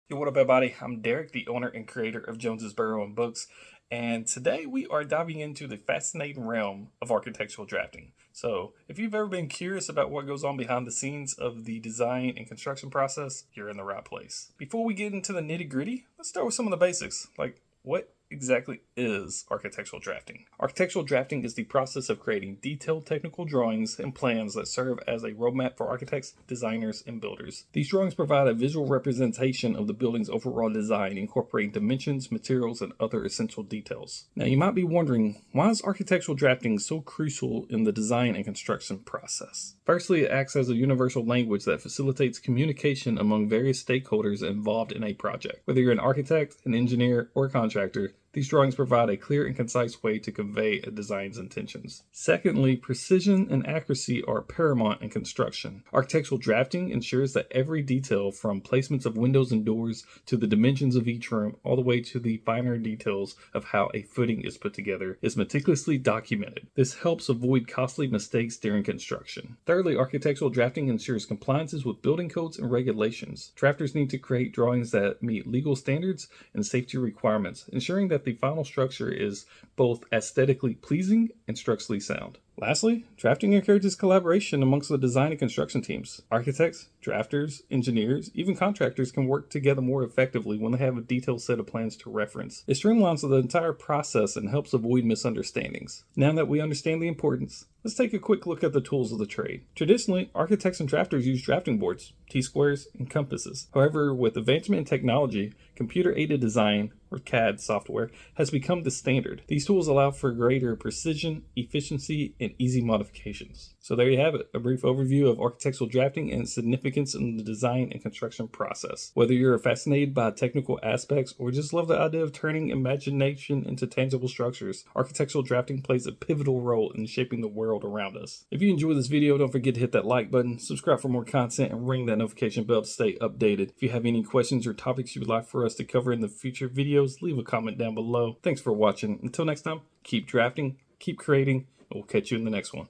Yo, what up, everybody? I'm Derek, the owner and creator of Jones's Burrow and Books, and today we are diving into the fascinating realm of architectural drafting. So, if you've ever been curious about what goes on behind the scenes of the design and construction process, you're in the right place. Before we get into the nitty gritty, let's start with some of the basics, like what exactly is architectural drafting? Architectural drafting is the process of creating detailed technical drawings and plans that serve as a roadmap for architects, designers, and builders. These drawings provide a visual representation of the building's overall design, incorporating dimensions, materials, and other essential details. Now, you might be wondering, why is architectural drafting so crucial in the design and construction process? Firstly, it acts as a universal language that facilitates communication among various stakeholders involved in a project. Whether you're an architect, an engineer, or a contractor, these drawings provide a clear and concise way to convey a design's intentions. Secondly, precision and accuracy are paramount in construction. Architectural drafting ensures that every detail, from placements of windows and doors to the dimensions of each room, all the way to the finer details of how a footing is put together, is meticulously documented. This helps avoid costly mistakes during construction. Thirdly, architectural drafting ensures compliances with building codes and regulations. Drafters need to create drawings that meet legal standards and safety requirements, ensuring that the final structure is both aesthetically pleasing and structurally sound. Lastly, drafting encourages collaboration amongst the design and construction teams. Architects, drafters, engineers, even contractors can work together more effectively when they have a detailed set of plans to reference. It streamlines the entire process and helps avoid misunderstandings. Now that we understand the importance, let's take a quick look at the tools of the trade. Traditionally, architects and drafters use drafting boards, T-squares, and compasses. However, with advancement in technology, computer-aided design, or CAD software, has become the standard. These tools allow for greater precision, efficiency, and easy modifications. So there you have it, a brief overview of architectural drafting and its significance in the design and construction process. Whether you're fascinated by technical aspects or just love the idea of turning imagination into tangible structures, architectural drafting plays a pivotal role in shaping the world around us. If you enjoyed this video, don't forget to hit that like button, subscribe for more content, and ring that notification bell to stay updated. If you have any questions or topics you would like for us to cover in the future videos, leave a comment down below. Thanks for watching. Until next time, keep drafting, keep creating, and we'll catch you in the next one.